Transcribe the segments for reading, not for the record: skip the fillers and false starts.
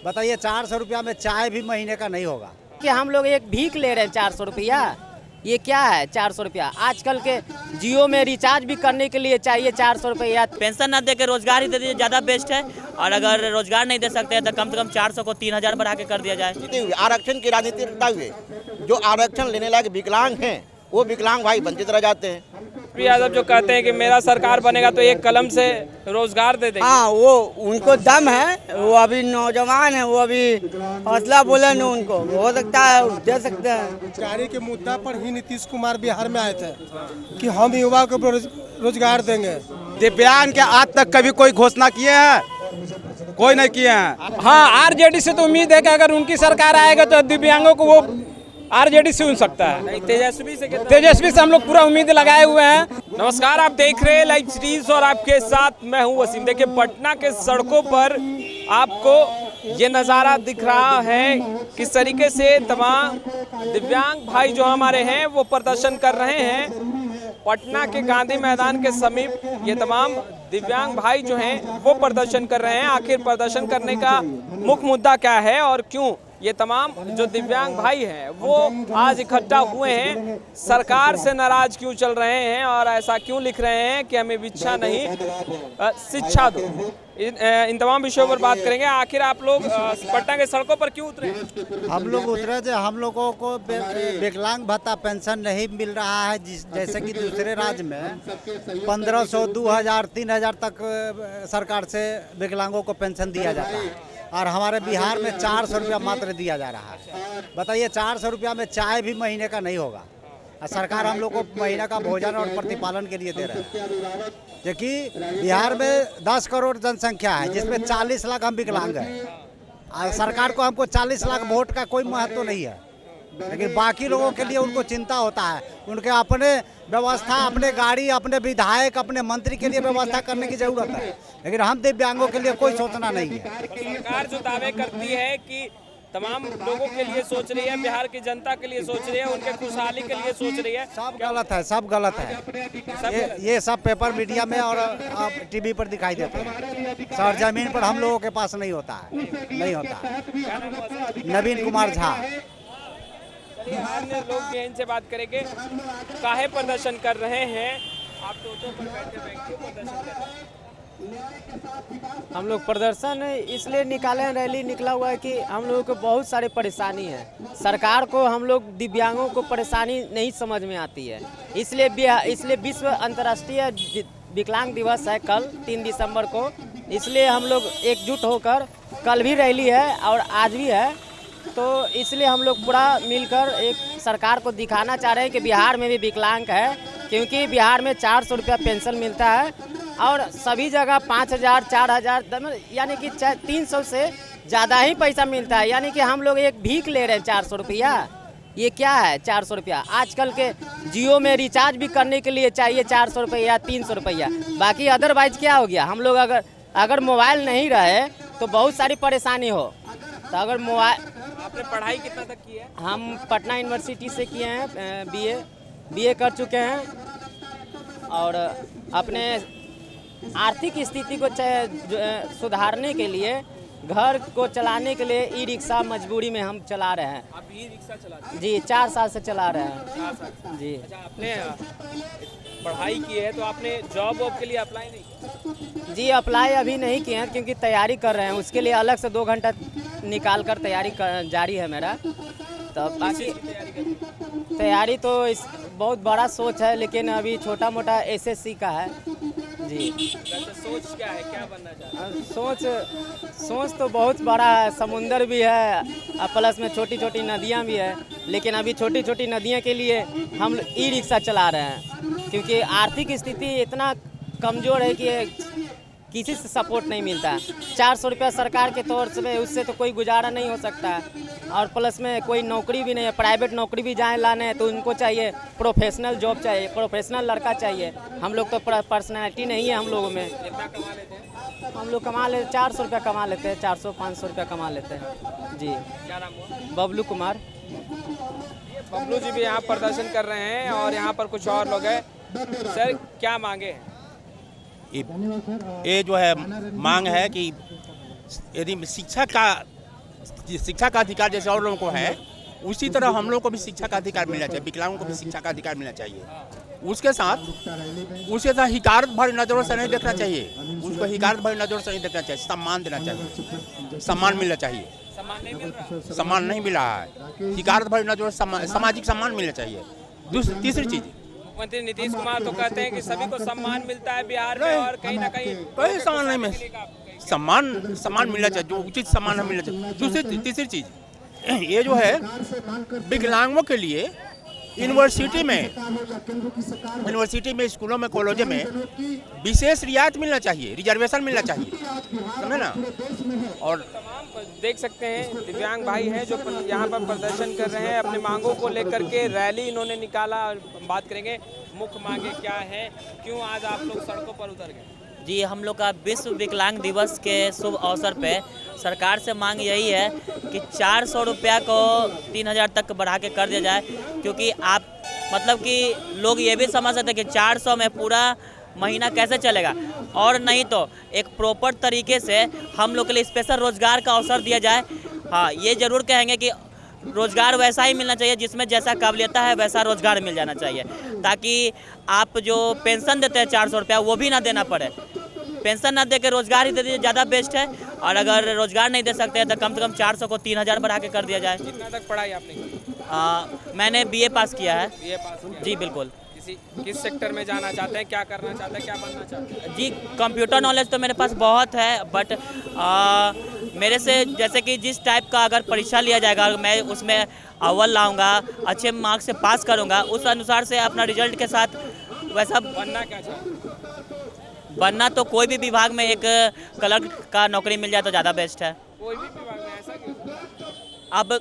बताइए 400 रुपया में चाय भी महीने का नहीं होगा। कि हम लोग एक भीख ले रहे हैं 400 रुपया, ये क्या है 400 रुपया? आजकल के जियो में रिचार्ज भी करने के लिए चाहिए 400 रुपया। पेंशन ना दे के रोजगार ही दे दीजिए, ज़्यादा बेस्ट है। और अगर रोजगार नहीं दे सकते हैं तो कम से कम 400 को 3000 बढ़ा के कर दिया जाए। आरक्षण की राजनीति करते हुए जो आरक्षण लेने लायक विकलांग हैं वो विकलांग भाई वंचित रह जाते हैं। यादव जो कहते हैं कि मेरा सरकार बनेगा तो एक कलम से रोजगार दे देंगे। हाँ, वो उनको दम है, वो अभी नौजवान है, वो अभी हौसला बुलंद है, उनको हो सकता है दे सकते हैं। रोजगारी के मुद्दा पर ही नीतीश कुमार बिहार में आए थे कि हम युवा को रोजगार देंगे। दिव्यांग के आज तक कभी कोई घोषणा किए हैं? कोई नहीं किए हैं। हाँ, आरजेडी से तो उम्मीद है कि अगर उनकी सरकार आएगा तो दिव्यांगों को वो आरजेडी से सुन सकता है। तेजस्वी से हम लोग पूरा उम्मीद लगाए हुए हैं। नमस्कार, आप देख रहे हैं लाइव सीरीज और आपके साथ मैं हूं वसीम। देखिए, पटना के सड़कों पर आपको ये नज़ारा दिख रहा है किस तरीके से तमाम दिव्यांग भाई जो हमारे हैं वो प्रदर्शन कर रहे हैं। पटना के गांधी मैदान के समीप ये तमाम दिव्यांग भाई जो हैं वो प्रदर्शन कर रहे हैं। आखिर प्रदर्शन करने का मुख्य मुद्दा क्या है और क्यों ये तमाम जो दिव्यांग भाई हैं वो आज इकट्ठा हुए हैं? सरकार से नाराज क्यों चल रहे हैं और ऐसा क्यों लिख रहे हैं कि हमें भिक्षा नहीं शिक्षा दो? इन तमाम विषयों पर बात करेंगे। आखिर आप लोग पटना के सड़कों पर क्यों उतरे? हम लोग उतरे थे, हम लोगों को विकलांग भत्ता पेंशन नहीं मिल रहा है। जैसे कि दूसरे राज्य में 1500, 2000, 3000 तक सरकार से विकलांगों को पेंशन दिया जाता है और हमारे बिहार में 400 रुपया मात्र दिया जा रहा है। बताइए 400 रुपया में चाय भी महीने का नहीं होगा और सरकार हम लोग को महीने का भोजन और प्रतिपालन के लिए दे रहे हैं। क्योंकि बिहार में 10 करोड़ जनसंख्या है जिसमें 40 लाख हम विकलांग हैं और सरकार को हमको 40 लाख वोट का कोई महत्व नहीं है, लेकिन बाकी लोगों के लिए उनको चिंता होता है। उनके अपने व्यवस्था, अपने गाड़ी, अपने विधायक, अपने मंत्री के लिए व्यवस्था करने की जरूरत है, लेकिन हम दिव्यांगों के लिए कोई सोचना नहीं है। सरकार जो दावे करती है कि तमाम लोगों के लिए सोच रही है, बिहार की जनता के लिए सोच रही है, उनके खुशहाली के लिए सोच रही है, सब गलत है, सब गलत है। ये सब पेपर मीडिया में और टीवी पर दिखाई देते हैं। सर जमीन पर हम लोगों के पास नहीं होता है, नहीं होता है। नवीन कुमार झा। अन्य लोग भी इनसे बात करेंगे। काहे प्रदर्शन कर रहे हैं आप? टोटो पर बैठे प्रदर्शन कर रहे हैं। हम लोग प्रदर्शन इसलिए निकाले हैं, रैली निकला हुआ है कि हम लोगों को बहुत सारी परेशानी है। सरकार को हम लोग दिव्यांगों को परेशानी नहीं समझ में आती है। इसलिए विश्व अंतर्राष्ट्रीय विकलांग दिवस है कल 3 दिसंबर को। इसलिए हम लोग एकजुट होकर, कल भी रैली है और आज भी है, तो इसलिए हम लोग पूरा मिलकर एक सरकार को दिखाना चाह रहे हैं कि बिहार में भी विकलांग है। क्योंकि बिहार में 400 रुपया पेंशन मिलता है और सभी जगह 5000, 4000, यानी कि 300 से ज़्यादा ही पैसा मिलता है। यानी कि हम लोग एक भीख ले रहे हैं 400 रुपया, ये क्या है 400 रुपया? आजकल के जियो में रिचार्ज भी करने के लिए चाहिए 400 रुपया, 300 रुपया। बाकी अदरवाइज क्या हो गया? हम लोग अगर मोबाइल नहीं रहे तो बहुत सारी परेशानी हो। तो अगर मोबाइल, आपने पढ़ाई कितना तक की है? हम पटना यूनिवर्सिटी से किए हैं, बीए कर चुके हैं और अपने आर्थिक स्थिति को सुधारने के लिए, घर को चलाने के लिए ई रिक्शा मजबूरी में हम चला रहे हैं। आप ई रिक्शा चलाते हैं? जी, 4 साल से चला रहे हैं। 4 साल जी। अच्छा, आपने पढ़ाई की है तो आपने जॉब के लिए अप्लाई नहीं किया? जी, अप्लाई अभी नहीं किए हैं क्योंकि तैयारी कर रहे हैं। उसके लिए अलग से 2 घंटा निकाल कर तैयारी जारी है मेरा। तो बाकी तैयारी तो बहुत बड़ा सोच है, लेकिन अभी छोटा मोटा एसएससी का है। जी। सोच क्या है, क्या बनना चाहते हैं? सोच तो बहुत बड़ा है, समुंदर भी है और प्लस में छोटी छोटी नदियाँ भी है। लेकिन अभी छोटी छोटी नदियाँ के लिए हम ई रिक्शा चला रहे हैं क्योंकि आर्थिक स्थिति इतना कमज़ोर है कि किसी से सपोर्ट नहीं मिलता है। 400 रुपया सरकार के तौर से, उससे तो कोई गुजारा नहीं हो सकता है। और प्लस में कोई नौकरी भी नहीं है, प्राइवेट नौकरी भी जाए लाने तो उनको चाहिए प्रोफेशनल जॉब, चाहिए प्रोफेशनल लड़का चाहिए। हम लोग तो पर्सनैलिटी नहीं है हम लोगों में। कितना कमा लेते हैं? हम लोग कमा लेते 400 रुपया कमा लेते हैं, 400-500 रुपया कमा लेते हैं। जी। क्या नाम हुआ? बबलू कुमार। बबलू जी भी यहाँ प्रदर्शन कर रहे हैं और यहाँ पर कुछ और लोग हैं। सर, क्या मांगे हैं? ये जो है मांग है कि यदि शिक्षा का शिक्षा का अधिकार जैसे और लोगों को है, उसी तरह हम लोग को भी शिक्षा का अधिकार मिलना चाहिए, विकलांगों को भी शिक्षा का अधिकार मिलना चाहिए। उसके साथ हिकारत भरी नज़रों से नहीं देखना चाहिए, उसको हिकारत भरी नज़रों से नहीं देखना चाहिए, सम्मान देना चाहिए, सम्मान मिलना चाहिए। सम्मान नहीं मिल रहा। सम्मान नहीं मिल रहा है, हिकारत भरी नज़रों से सामाजिक सम्मान मिलना चाहिए। तीसरी चीज़, मुख्यमंत्री नीतीश कुमार तो कहते हैं कि सभी को सम्मान मिलता है बिहार में, और कहीं ना कहीं कोई सम्मान नहीं मिलता, सम्मान मिलना चाहिए, जो उचित सम्मान हमें मिलना चाहिए। तीसरी चीज़, ये जो है विकलांगों के लिए यूनिवर्सिटी में, स्कूलों में, कॉलेजों में विशेष रियायत मिलना चाहिए, रिजर्वेशन मिलना चाहिए, समझे ना। और देख सकते हैं दिव्यांग भाई हैं जो यहाँ पर प्रदर्शन कर रहे हैं, अपनी मांगों को लेकर के रैली इन्होंने निकाला। बात करेंगे मुख्य मांगे क्या है, क्यों आज आप लोग सड़कों पर उतर गए? जी, हम लोग का विश्व विकलांग दिवस के शुभ अवसर पे सरकार से मांग यही है कि 400 रुपया को 3000 तक बढ़ा के कर दिया जाए, क्योंकि आप मतलब कि लोग ये भी समझ सकते हैं कि 400 में पूरा महीना कैसे चलेगा, और नहीं तो एक प्रॉपर तरीके से हम लोग के लिए स्पेशल रोजगार का अवसर दिया जाए। हाँ, ये ज़रूर कहेंगे कि रोज़गार वैसा ही मिलना चाहिए जिसमें जैसा काबिलियत है वैसा रोज़गार मिल जाना चाहिए, ताकि आप जो पेंशन देते हैं 400 रुपया वो भी ना देना पड़े। पेंशन ना दे के रोज़गार ही दे दीजिए, ज़्यादा बेस्ट है। और अगर रोज़गार नहीं दे सकते हैं तो कम से कम 400 को 3000 बढ़ा के कर दिया जाए। कितना तक पढ़ाई आपने की? मैंने BA पास किया है। BA पास किया? जी बिल्कुल। किस सेक्टर में जाना चाहते हैं, क्या करना चाहते हैं, क्या बनना चाहते हैं? जी, कंप्यूटर नॉलेज तो मेरे पास बहुत है, बट मेरे से जैसे कि जिस टाइप का अगर परीक्षा लिया जाएगा, मैं उसमें अव्वल लाऊंगा, अच्छे मार्क्स से पास करूंगा, उस अनुसार से अपना रिजल्ट के साथ वैसा बनना क्या चाहते? बनना तो कोई भी विभाग में एक क्लर्क का नौकरी मिल जाए तो ज़्यादा बेस्ट है। कोई भी विभाग में, ऐसा क्यों? अब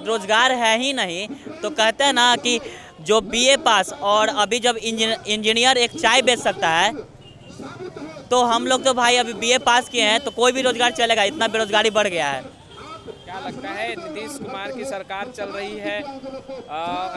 रोज़गार है ही नहीं तो कहते हैं ना कि जो BA पास और अभी जब इंजीनियर एक चाय बेच सकता है, तो हम लोग तो भाई अभी BA पास किए हैं तो कोई भी रोज़गार चलेगा, इतना बेरोज़गारी बढ़ गया है। क्या लगता है नीतीश कुमार की सरकार चल रही है,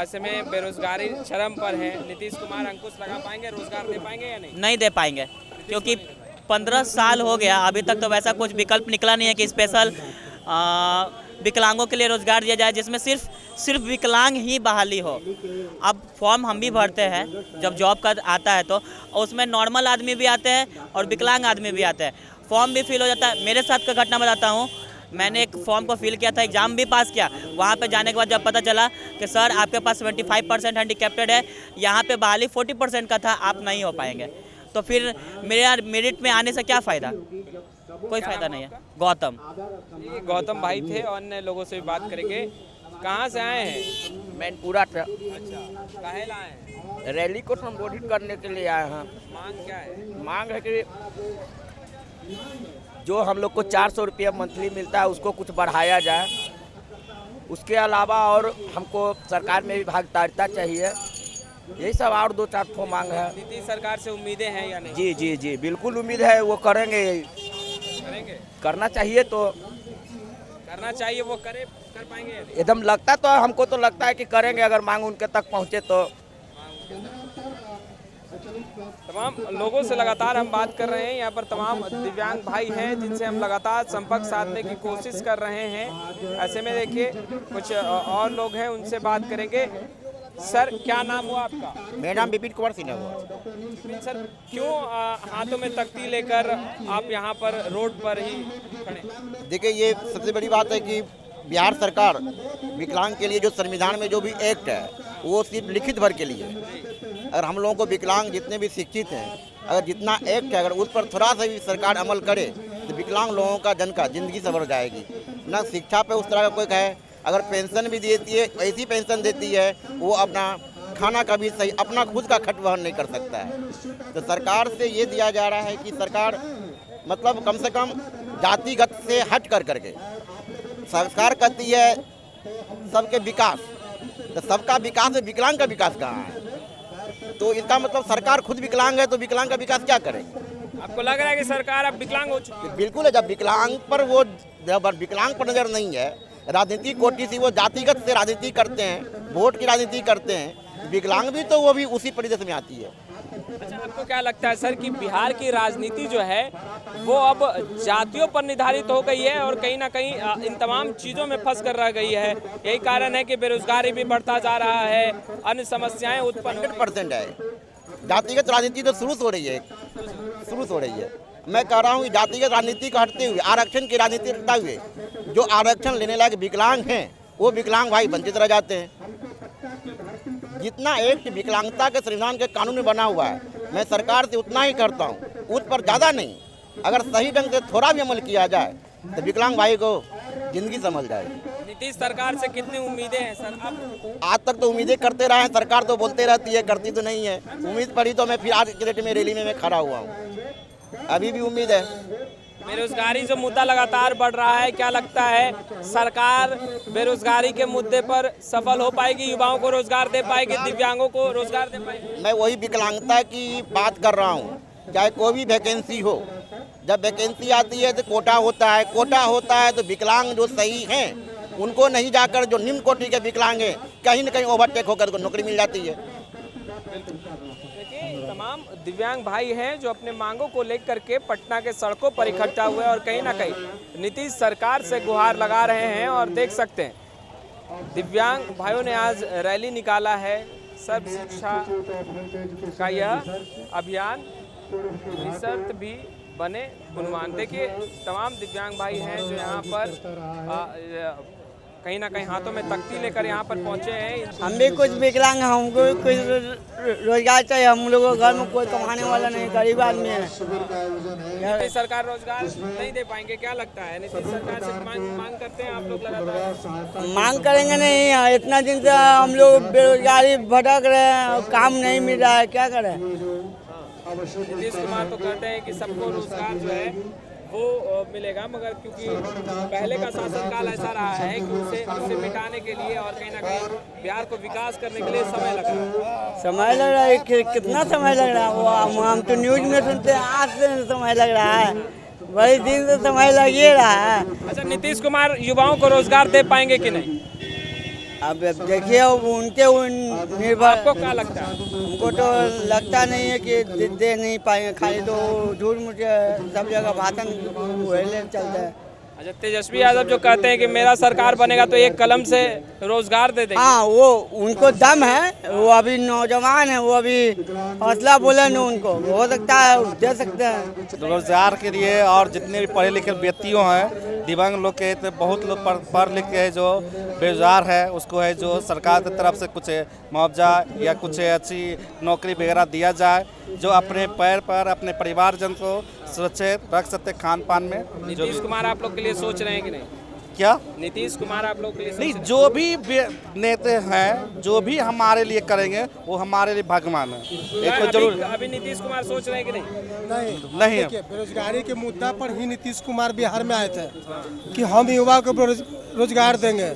ऐसे में बेरोजगारी चरम पर है, नीतीश कुमार अंकुश लगा पाएंगे, रोजगार दे पाएंगे या नहीं? नहीं दे पाएंगे, क्योंकि 15 साल हो गया, अभी तक तो वैसा कुछ विकल्प निकला नहीं है कि स्पेशल विकलांगों के लिए रोज़गार दिया जाए जिसमें सिर्फ विकलांग ही बहाली हो। अब फॉर्म हम भी भरते हैं जब जॉब का आता है तो, उसमें नॉर्मल आदमी भी आते हैं और विकलांग आदमी भी आते हैं, फॉर्म भी फिल हो जाता है। मेरे साथ का घटना बताता हूँ, मैंने एक फॉर्म को फिल किया था, एग्ज़ाम भी पास किया, वहाँ पे जाने के बाद जब पता चला कि सर आपके पास 75% हैंडीकैप्टेड है, यहाँ पे बहाली 40% का था, आप नहीं हो पाएंगे। तो फिर मेरे मेरिट में आने से क्या फ़ायदा, कोई फ़ायदा नहीं है। गौतम, ये गौतम भाई थे, और अन्य लोगों से भी बात करेंगे। कहाँ से आए हैं? मैनपुरा से अच्छा, काहे लाए हैं? रैली को संबोधित करने के लिए आए हैं। मांग क्या है? मांग है कि जो हम लोग को 400 रुपया मंथली मिलता है उसको कुछ बढ़ाया जाए, उसके अलावा और हमको सरकार में भी भागीदारिता चाहिए, यही सब और 2-4 ठो मांग है। नीतीश सरकार से उम्मीदें हैं या नहीं? जी जी जी बिल्कुल उम्मीद है, वो करेंगे, करना चाहिए तो करना चाहिए, वो कर पाएंगे या नहीं? एकदम लगता तो हमको तो लगता है कि करेंगे, अगर मांग उनके तक पहुँचे तो। तमाम लोगों से लगातार हम बात कर रहे हैं, यहाँ पर तमाम दिव्यांग भाई हैं जिनसे हम लगातार संपर्क साधने की कोशिश कर रहे हैं। ऐसे में देखिए कुछ और लोग हैं, उनसे बात करेंगे। सर, क्या नाम हुआ आपका? मेरा नाम विपिन कुमार सिन्हा हुआ। सर, क्यों हाथों में तख्ती लेकर आप यहाँ पर रोड पर ही खड़े? देखिए, ये सबसे बड़ी बात है कि बिहार सरकार विकलांग के लिए जो संविधान में जो भी एक्ट है वो सिर्फ लिखित भर के लिए है। अगर हम लोगों को विकलांग जितने भी शिक्षित हैं, अगर जितना एक्ट है अगर उस पर थोड़ा सा भी सरकार अमल करे तो विकलांग लोगों का ज़िंदगी संवर जाएगी। ना शिक्षा पे उस तरह का कोई कहे, अगर पेंशन भी देती है ऐसी पेंशन देती है, वो अपना खाना का भी सही अपना खुद का खर्च वहन नहीं कर सकता है। तो सरकार से ये दिया जा रहा है कि सरकार मतलब कम से कम जातिगत से हट करके सरकार कहती है सबके विकास, तो सबका विकास है, विकलांग का विकास कहाँ है? तो इसका मतलब सरकार खुद विकलांग है तो विकलांग का विकास क्या करेगी? आपको लग रहा है कि सरकार अब विकलांग हो चुकी है? बिल्कुल है, जब विकलांग पर वो जब विकलांग पर नज़र नहीं है, राजनीतिक कोटि से वो जातिगत से राजनीति करते हैं, वोट की राजनीति करते हैं, विकलांग भी तो वो भी उसी परिदृश्य में आती है। अच्छा, आपको क्या लगता है सर कि बिहार की राजनीति जो है वो अब जातियों पर निर्धारित हो गई है और कहीं ना कहीं इन तमाम चीज़ों में फंस कर रह गई है? यही कारण है कि बेरोजगारी भी बढ़ता जा रहा है, अन्य समस्याएं उत्पन्न 100% है। जातिगत राजनीति तो शुरू हो रही है। मैं कह रहा हूँ जातिगत राजनीति को हटते हुए आरक्षण की राजनीति हटते हुए जो आरक्षण लेने लायक विकलांग हैं वो विकलांग भाई वंचित रह जाते हैं। जितना एक्ट विकलांगता के संविधान के कानून में बना हुआ है मैं सरकार से उतना ही करता हूँ, उस पर ज़्यादा नहीं। अगर सही ढंग से थोड़ा भी अमल किया जाए तो विकलांग भाई को जिंदगी संभल जाएगी। नीतीश सरकार से कितनी उम्मीदें हैं सर? अब आज तक तो उम्मीदें करते रहे हैं, सरकार तो बोलते रहती है, करती तो नहीं है। उम्मीद पड़ी तो मैं फिर आज के डेट में रैली में मैं खड़ा हुआ हूँ, अभी भी उम्मीद है। बेरोजगारी जो मुद्दा लगातार बढ़ रहा है, क्या लगता है सरकार बेरोजगारी के मुद्दे पर सफल हो पाएगी? युवाओं को रोजगार दे पाएगी, दिव्यांगों को रोजगार दे पाएगी? मैं वही विकलांगता की बात कर रहा हूँ। चाहे कोई भी वैकेंसी हो, जब वैकेंसी आती है तो कोटा होता है तो विकलांग जो सही हैं उनको नहीं जाकर जो निम्न कोटि के विकलांग हैं कहीं न कहीं ओवरटेक होकर उनको नौकरी मिल जाती है। तमाम दिव्यांग भाई हैं जो अपने मांगों को लेकर के पटना के सड़कों पर इकट्ठा हुए और कहीं ना कहीं नीतीश सरकार से गुहार लगा रहे हैं। और देख सकते हैं दिव्यांग भाइयों ने आज रैली निकाला है। सर्व शिक्षा का यह अभियान निःशर्त भी बने गुणवान। देखिए तमाम दिव्यांग भाई हैं जो यहाँ पर कहीं ना कहीं हाथों में तख्ती लेकर यहाँ पर पहुँचे हैं। हम भी कुछ विकलांग हैं, हमको भी कुछ रोजगार चाहिए। हम लोगों के घर में कोई कमाने वाला नहीं, गरीब आदमी है। नीतीश सरकार रोजगार नहीं दे पाएंगे, क्या लगता है? नीतीश सरकार से मांग करते हैं आप लोग लगातार? मांग करेंगे नहीं, इतना दिन से हम लोग बेरोजगारी भटक रहे हैं, काम नहीं मिल रहा है, क्या करें? नीतीश कुमार तो कहते हैं कि सबको रोजगार जो है वो मिलेगा, मगर क्योंकि पहले का शासनकाल ऐसा रहा है कि उसे मिटाने के लिए और कहीं ना कहीं बिहार को विकास करने के लिए समय लग रहा है। कितना समय लग रहा है? हम तो न्यूज में सुनते हैं आज से समय लग रहा है, बड़े दिन से समय लग ही रहा है। अच्छा, नीतीश कुमार युवाओं को रोजगार दे पाएंगे कि नहीं? अब देखिए उनके निर्भर। आपको क्या लगता है? हमको तो लगता नहीं है कि दे नहीं पाएंगे, खाली तो झूठ मुझे सब जगह भाषण चलता है। अच्छा, तेजस्वी यादव जो कहते हैं कि मेरा सरकार बनेगा तो एक कलम से रोजगार दे देंगे। हाँ, वो उनको दम है, वो अभी नौजवान है, वो अभी हौसला बुलंद है, उनको हो सकता है दे सकते हैं रोजगार के लिए। और जितने भी पढ़े लिखे व्यक्तियों हैं, दिव्यांग लोग के तो बहुत लोग पढ़ लिख के जो बेरोजगार है उसको है जो सरकार की तरफ से कुछ मुआवजा या कुछ अच्छी नौकरी वगैरह दिया जाए जो अपने पैर पर अपने परिवारजन को सुरक्षित रख सकते खान पान में। नीतीश कुमार आप लोग के लिए सोच रहे हैं कि नहीं? क्या नीतीश कुमार आप लोग के लिए नहीं, जो भी नेता हैं जो भी हमारे लिए करेंगे वो हमारे लिए भगवान है। एक तो जरूर अभी नीतीश कुमार सोच रहे हैं कि नहीं? नहीं है। बेरोजगारी के मुद्दा पर ही नीतीश कुमार बिहार में आए थे कि हम युवा को रोजगार देंगे।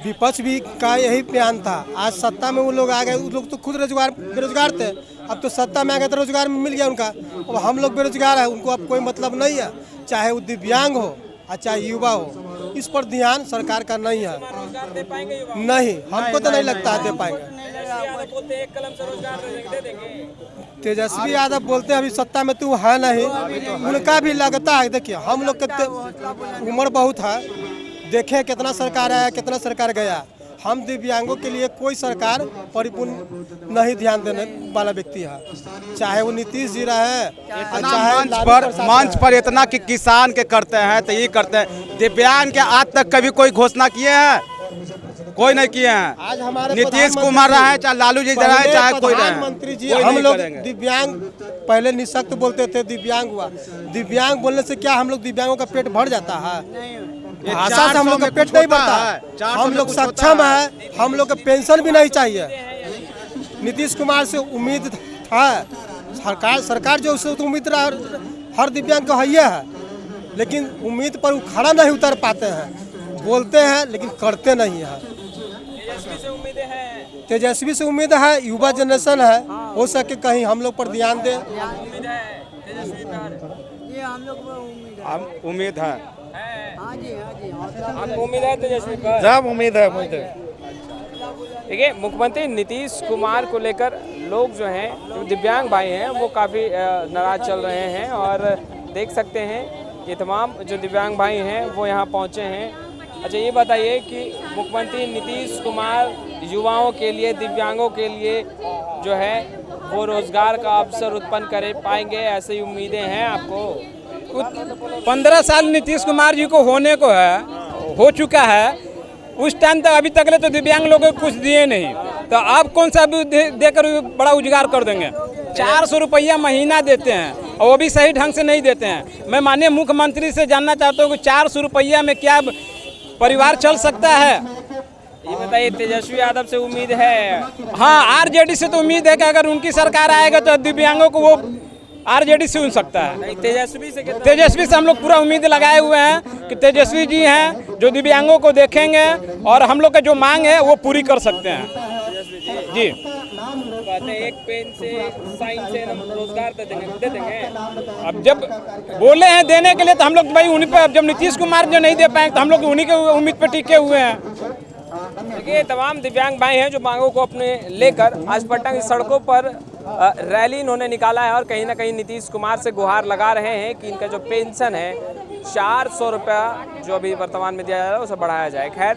विपक्ष भी का यही बयान था। आज सत्ता में वो लोग आ गए, वो लोग तो खुद बेरोजगार थे, अब तो सत्ता में आ गए तो रोजगार मिल गया उनका। अब हम लोग बेरोजगार है, उनको अब कोई मतलब नहीं है, चाहे वो दिव्यांग हो और चाहे युवा हो। इस पर ध्यान सरकार का नहीं है। रोजगार दे पाएंगे युवा? नहीं, हमको तो नहीं लगता है दे पाएंगे। बोलते हैं एक कलम से रोजगार दे देंगे। तेजस्वी यादव बोलते हैं अभी सत्ता में तो है नहीं, उनका भी लगता है। देखिए हम लोग के उम्र बहुत है, देखे कितना सरकार आया कितना सरकार गया। हम दिव्यांगों के लिए कोई सरकार परिपूर्ण नहीं ध्यान देने वाला व्यक्ति है, चाहे वो नीतीश जी रहे, चाहे मंच पर इतना कि किसान के करते हैं तो ये करते हैं। दिव्यांग के आज तक कभी कोई घोषणा किए हैं? कोई नहीं किए हैं। आज हमारे नीतीश कुमार रहे, चाहे लालू जी रहे, चाहे कोई रहे, प्रधानमंत्री जी हम लोग दिव्यांग पहले निःशक्त बोलते थे, दिव्यांग हुआ। दिव्यांग बोलने से क्या हम लोग दिव्यांगों का पेट भर जाता है? भाषा से हम लोग का पेट नहीं भरता है। हम लोग सक्षम है, हम लोग को पेंशन भी नहीं चाहिए। नीतीश कुमार से उम्मीद था, सरकार जो उससे उम्मीद हर दिव्यांग को है, लेकिन उम्मीद पर वो खड़ा नहीं उतर पाते हैं। बोलते हैं लेकिन करते नहीं है। तेजस्वी से उम्मीद है, युवा जनरेशन है, हो सके कहीं हम लोग पर ध्यान दे। उम्मीद है, आपको उम्मीद है तेजस्वी पर? जब उम्मीद है। देखिए मुख्यमंत्री नीतीश कुमार को लेकर लोग जो हैं, जो दिव्यांग भाई हैं, वो काफ़ी नाराज़ चल रहे हैं। और देख सकते हैं ये तमाम जो दिव्यांग भाई हैं वो यहाँ पहुँचे हैं। अच्छा, ये बताइए कि मुख्यमंत्री नीतीश कुमार युवाओं के लिए, दिव्यांगों के लिए जो है वो रोज़गार का अवसर उत्पन्न कर पाएंगे, ऐसी उम्मीदें हैं आपको? 15 साल नीतीश कुमार जी को होने को है, हो चुका है। उस टाइम तक अभी तक तो दिव्यांग लोगों को कुछ दिए नहीं, तो आप कौन सा देकर बड़ा उजगार कर देंगे? 400 रुपया महीना देते हैं और वो भी सही ढंग से नहीं देते हैं। मैं माननीय मुख्यमंत्री से जानना चाहता हूँ कि 400 रुपया में क्या परिवार चल सकता है? ये बताइए, तेजस्वी यादव से उम्मीद है? हाँ, आरजेडी से तो उम्मीद है कि अगर उनकी सरकार आएगा तो दिव्यांगों को वो आरजेडी से सुन सकता है। तेजस्वी से तेजस्वी से हम लोग पूरा उम्मीद लगाए हुए हैं कि तेजस्वी जी हैं जो दिव्यांगों को देखेंगे और हम लोग का जो मांग है वो पूरी कर सकते हैं। जी, कहते हैं एक पेन से, साइन से हम रोजगार दे देंगे। अब जब बोले हैं देने के लिए तो हम लोग भाई उन्हीं पे, जब नीतीश कुमार जो नहीं दे पाए तो हम लोग उन्हीं के उम्मीद पे टिके हुए हैं। देखिए, तमाम दिव्यांग भाई हैं जो मांगों को अपने लेकर आज पटना की सड़कों पर रैली इन्होंने निकाला है और कहीं ना कहीं नीतीश कुमार से गुहार लगा रहे हैं कि इनका जो पेंशन है 400 रुपया जो अभी वर्तमान में दिया जा रहा है उसे बढ़ाया जाए। खैर,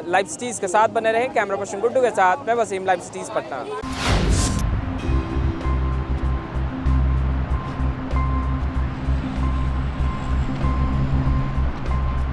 लाइव सिटीज़ के साथ बने रहें। कैमरा पर्सन गुड्डू के साथ मैं वसीम, लाइव सिटीज़ पटना।